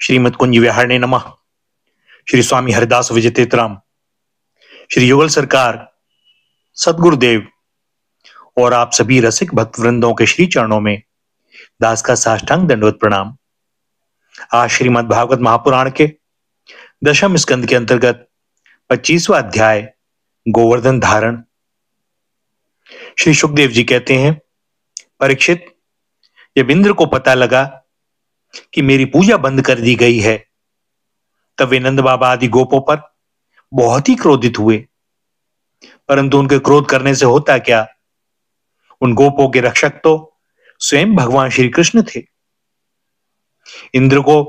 श्रीमद कुंज विहारणे नमः। श्री स्वामी हरिदास विजयतीर्थराम, श्री युगल सरकार, सदगुरुदेव और आप सभी रसिक भक्त वृंदों के श्री चरणों में दास का साष्टांग दंडवत प्रणाम। आज श्रीमद् भागवत महापुराण के दशम स्कंद के अंतर्गत 25वां अध्याय गोवर्धन धारण। श्री सुखदेव जी कहते हैं, परीक्षित, जब इंद्र को पता लगा कि मेरी पूजा बंद कर दी गई है, तब वे नंद बाबा आदि गोपों पर बहुत ही क्रोधित हुए। परंतु उनके क्रोध करने से होता क्या? उन गोपों के रक्षक तो स्वयं भगवान श्री कृष्ण थे। इंद्र को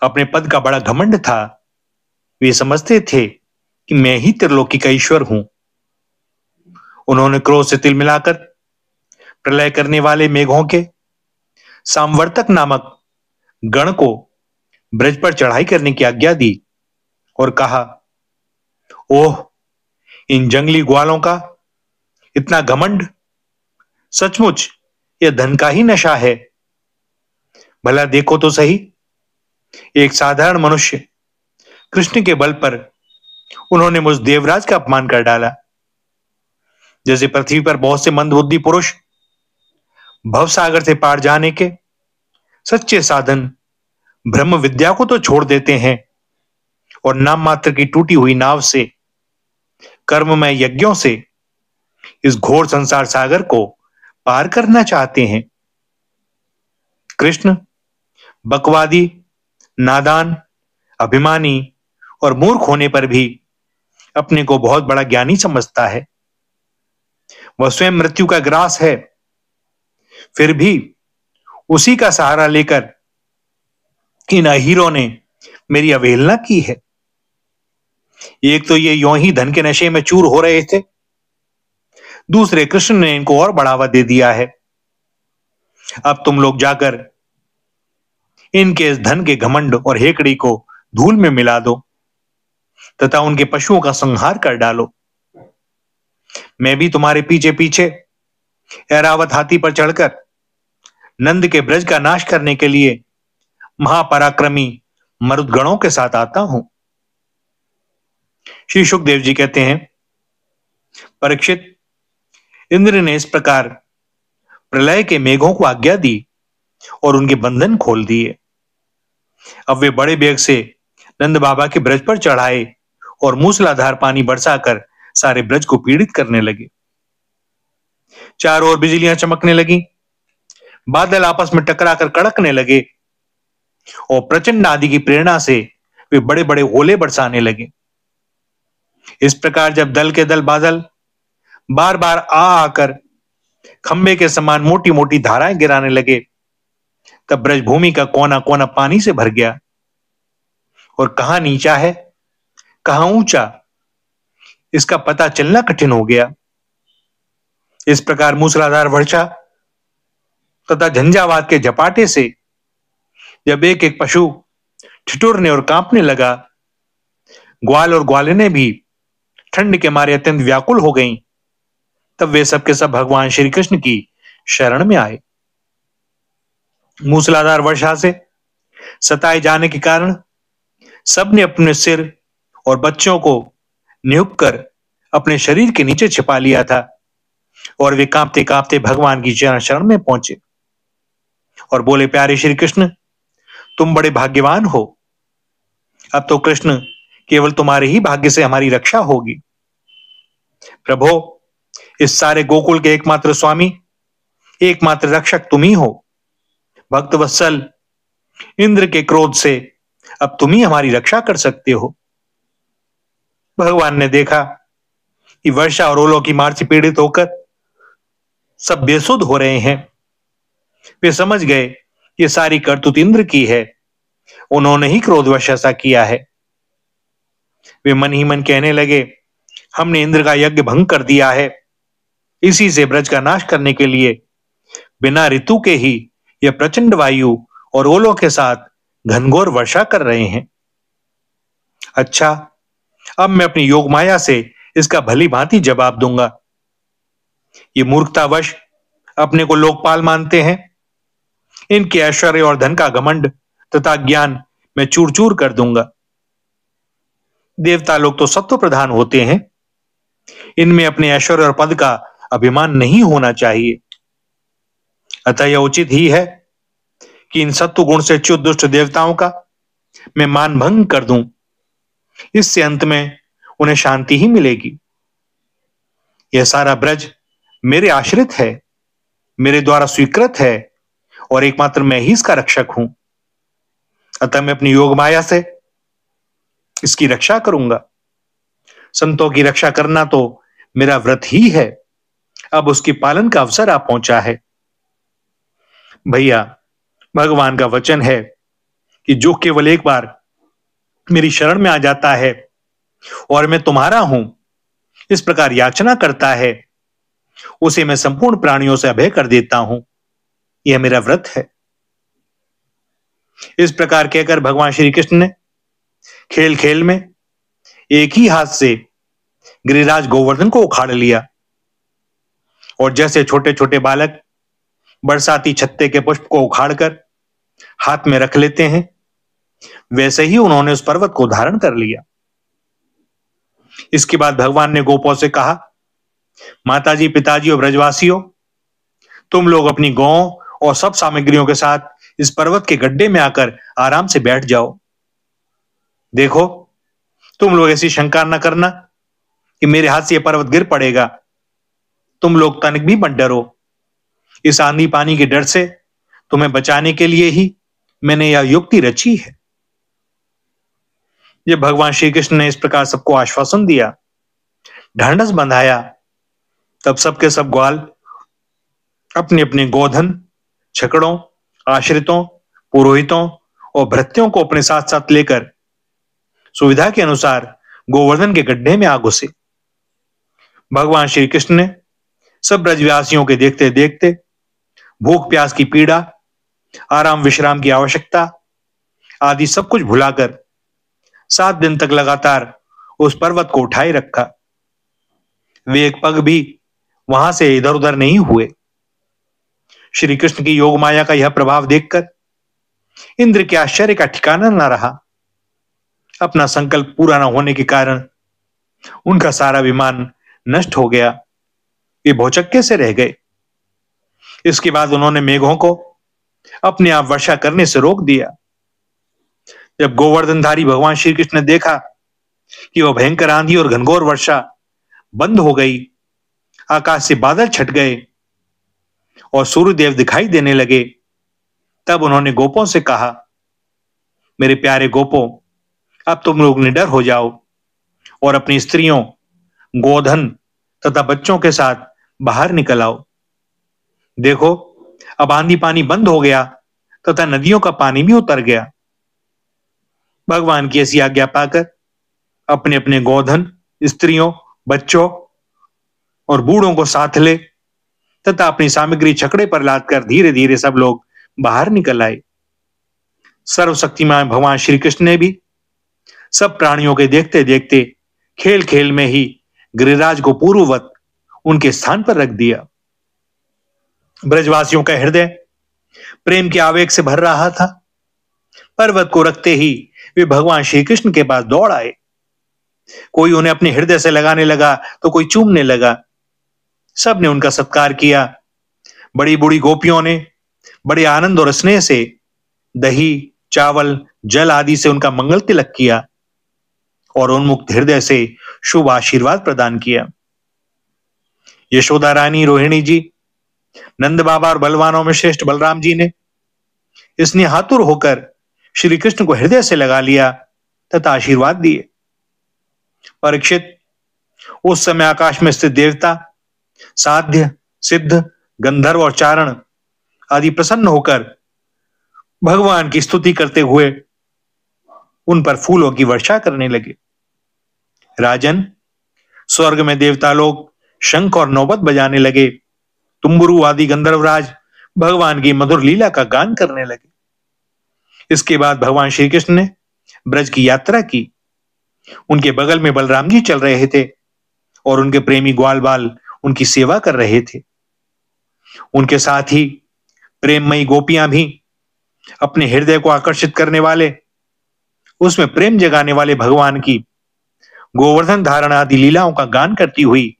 अपने पद का बड़ा घमंड था। वे समझते थे कि मैं ही त्रिलोकी का ईश्वर हूं। उन्होंने क्रोध से तिल मिलाकर प्रलय करने वाले मेघों के सामवर्तक नामक गण को ब्रज पर चढ़ाई करने की आज्ञा दी और कहा, ओह, इन जंगली ग्वालों का इतना घमंड! सचमुच यह धन का ही नशा है। भला देखो तो सही, एक साधारण मनुष्य कृष्ण के बल पर उन्होंने मुझ देवराज का अपमान कर डाला। जैसे पृथ्वी पर बहुत से मंदबुद्धि पुरुष भवसागर से पार जाने के सच्चे साधन ब्रह्म विद्या को तो छोड़ देते हैं और नाम मात्र की टूटी हुई नाव से, कर्ममय यज्ञों से इस घोर संसार सागर को पार करना चाहते हैं। कृष्ण बकवादी, नादान, अभिमानी और मूर्ख होने पर भी अपने को बहुत बड़ा ज्ञानी समझता है। वह स्वयं मृत्यु का ग्रास है, फिर भी उसी का सहारा लेकर इन अहीरों ने मेरी अवहेलना की है। एक तो ये यों ही धन के नशे में चूर हो रहे थे, दूसरे कृष्ण ने इनको और बढ़ावा दे दिया है। अब तुम लोग जाकर इनके इस धन के घमंड और हेकड़ी को धूल में मिला दो तथा उनके पशुओं का संहार कर डालो। मैं भी तुम्हारे पीछे पीछे ऐरावत हाथी पर चढ़कर नंद के ब्रज का नाश करने के लिए महापराक्रमी मरुदगणों के साथ आता हूं। श्री सुखदेव जी कहते हैं, परीक्षित, इंद्र ने इस प्रकार प्रलय के मेघों को आज्ञा दी और उनके बंधन खोल दिए। अब वे बड़े वेग से नंद बाबा के ब्रज पर चढ़ाए और मूसलाधार पानी बरसाकर सारे ब्रज को पीड़ित करने लगे। चारों ओर बिजलियां चमकने लगी, बादल आपस में टकराकर कड़कने लगे और प्रचंड आदि की प्रेरणा से वे बड़े बड़े ओले बरसाने लगे। इस प्रकार जब दल के दल बादल बार बार आकर खंबे के समान मोटी मोटी धाराएं गिराने लगे, तब ब्रजभूमि का कोना कोना पानी से भर गया और कहां नीचा है कहां ऊंचा, इसका पता चलना कठिन हो गया। इस प्रकार मूसलाधार वर्षा तथा झंझावात के झपाटे से जब एक एक पशु ठिठुरने और कांपने लगा, ग्वाल और ग्वालिनें भी ठंड के मारे अत्यंत व्याकुल हो गईं, तब वे सब के सब भगवान श्री कृष्ण की शरण में आए। मूसलाधार वर्षा से सताए जाने के कारण सबने अपने सिर और बच्चों को नियुक्त कर अपने शरीर के नीचे छिपा लिया था और वे कांपते कांपते भगवान की शरण में पहुंचे और बोले, प्यारे श्री कृष्ण, तुम बड़े भाग्यवान हो। अब तो कृष्ण केवल तुम्हारे ही भाग्य से हमारी रक्षा होगी। प्रभो, इस सारे गोकुल के एकमात्र स्वामी, एकमात्र रक्षक तुम ही हो। भक्त वत्सल, इंद्र के क्रोध से अब तुम ही हमारी रक्षा कर सकते हो। भगवान ने देखा कि वर्षा और ओलों की मार से पीड़ित होकर सब बेसुध हो रहे हैं। वे समझ गए कि सारी करतूत इंद्र की है, उन्होंने ही क्रोधवश ऐसा किया है। वे मन ही मन कहने लगे, हमने इंद्र का यज्ञ भंग कर दिया है। इसी से ब्रज का नाश करने के लिए बिना ऋतु के ही यह प्रचंड वायु और ओलों के साथ घनघोर वर्षा कर रहे हैं। अच्छा, अब मैं अपनी योग माया से इसका भली भांति जवाब दूंगा। ये मूर्खतावश अपने को लोकपाल मानते हैं। इनके ऐश्वर्य और धन का घमंड तथा ज्ञान मैं चूर चूर कर दूंगा। देवता लोग तो सत्व प्रधान होते हैं, इनमें अपने ऐश्वर्य और पद का अभिमान नहीं होना चाहिए। अतः यह उचित ही है कि इन सत्व गुण से च्युत दुष्ट देवताओं का मैं मान भंग कर दूं। इससे अंत में उन्हें शांति ही मिलेगी। यह सारा ब्रज मेरे आश्रित है, मेरे द्वारा स्वीकृत है और एकमात्र मैं ही इसका रक्षक हूं। अतः मैं अपनी योग माया से इसकी रक्षा करूंगा। संतों की रक्षा करना तो मेरा व्रत ही है। अब उसकी पालन का अवसर आ पहुंचा है। भैया, भगवान का वचन है कि जो केवल एक बार मेरी शरण में आ जाता है और मैं तुम्हारा हूं इस प्रकार याचना करता है, उसे मैं संपूर्ण प्राणियों से अभय कर देता हूं। यह मेरा व्रत है। इस प्रकार कहकर भगवान श्री कृष्ण ने खेल खेल में एक ही हाथ से गिरिराज गोवर्धन को उखाड़ लिया और जैसे छोटे छोटे बालक बरसाती छत्ते के पुष्प को उखाड़कर हाथ में रख लेते हैं, वैसे ही उन्होंने उस पर्वत को धारण कर लिया। इसके बाद भगवान ने गोपों से कहा, माताजी, पिताजी और ब्रजवासियों, तुम लोग अपनी गौं और सब सामग्रियों के साथ इस पर्वत के गड्ढे में आकर आराम से बैठ जाओ। देखो, तुम लोग ऐसी शंका न करना कि मेरे हाथ से यह पर्वत गिर पड़ेगा। तुम लोग तनिक भी मत डरो। इस आंधी पानी के डर से तुम्हें बचाने के लिए ही मैंने यह युक्ति रची है। जब भगवान श्री कृष्ण ने इस प्रकार सबको आश्वासन दिया, ढांढस बंधाया, तब सबके सब ग्वाल अपने अपने गोधन, छकड़ों, आश्रितों, पुरोहितों और भृत्यों को अपने साथ साथ लेकर सुविधा के अनुसार गोवर्धन के गड्ढे में आ घुसे। भगवान श्री कृष्ण ने सब ब्रजवासियों के देखते देखते भूख प्यास की पीड़ा, आराम विश्राम की आवश्यकता आदि सब कुछ भुलाकर 7 दिन तक लगातार उस पर्वत को उठाए रखा। वे एक पग भी वहां से इधर उधर नहीं हुए। श्री कृष्ण की योग माया का यह प्रभाव देखकर इंद्र के आश्चर्य का ठिकाना न रहा। अपना संकल्प पूरा न होने के कारण उनका सारा विमान नष्ट हो गया। वे भौचक्के से रह गए। इसके बाद उन्होंने मेघों को अपने आप वर्षा करने से रोक दिया। जब गोवर्धनधारी भगवान श्री कृष्ण ने देखा कि वह भयंकर आंधी और घनघोर वर्षा बंद हो गई, आकाश से बादल छट गए और सूर्यदेव दिखाई देने लगे, तब उन्होंने गोपों से कहा, मेरे प्यारे गोपों, अब तुम लोग निडर हो जाओ और अपनी स्त्रियों, गोधन तथा बच्चों के साथ बाहर निकल आओ। देखो, अब आंधी पानी बंद हो गया तथा नदियों का पानी भी उतर गया। भगवान की ऐसी आज्ञा पाकर अपने अपने गोधन, स्त्रियों, बच्चों और बूढ़ों को साथ ले तथा अपनी सामग्री छकड़े पर लादकर धीरे धीरे सब लोग बाहर निकल आए। सर्वशक्तिमान भगवान श्री कृष्ण ने भी सब प्राणियों के देखते देखते खेल खेल में ही गिरिराज को पूर्ववत उनके स्थान पर रख दिया। ब्रजवासियों का हृदय प्रेम के आवेग से भर रहा था। पर्वत को रखते ही वे भगवान श्री कृष्ण के पास दौड़ आए। कोई उन्हें अपने हृदय से लगाने लगा तो कोई चूमने लगा। सबने उनका सत्कार किया। बड़ी बूढ़ी गोपियों ने बड़े आनंद और स्नेह से दही, चावल, जल आदि से उनका मंगल तिलक किया और उन्मुक्त हृदय से शुभ आशीर्वाद प्रदान किया। यशोदा रानी, रोहिणी जी, नंद बाबा और बलवानों में श्रेष्ठ बलराम जी ने इसने आतुर होकर श्री कृष्ण को हृदय से लगा लिया तथा आशीर्वाद दिए। परीक्षित, उस समय आकाश में स्थित देवता, साध्य, सिद्ध, गंधर्व और चारण आदि प्रसन्न होकर भगवान की स्तुति करते हुए उन पर फूलों की वर्षा करने लगे। राजन, स्वर्ग में देवता लोग शंख और नौबत बजाने लगे। तुम्बुरु आदि गंधर्वराज भगवान की मधुर लीला का गान करने लगे। इसके बाद भगवान श्री कृष्ण ने ब्रज की यात्रा की। उनके बगल में बलराम जी चल रहे थे और उनके प्रेमी ग्वाल बाल उनकी सेवा कर रहे थे। उनके साथ ही प्रेममयी गोपियां भी अपने हृदय को आकर्षित करने वाले उसमें प्रेम जगाने वाले भगवान की गोवर्धन धारण आदि लीलाओं का गान करती हुई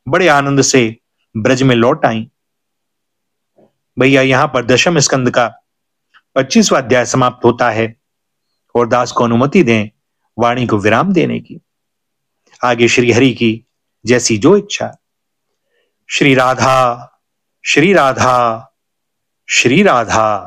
बड़े आनंद से ब्रज में लौट आई। भैया यहां पर दशम स्कंद का 25वां अध्याय समाप्त होता है और दास को अनुमति दें वाणी को विराम देने की। आगे श्री हरि की जैसी जो इच्छा। श्री राधा श्री राधा श्री राधा।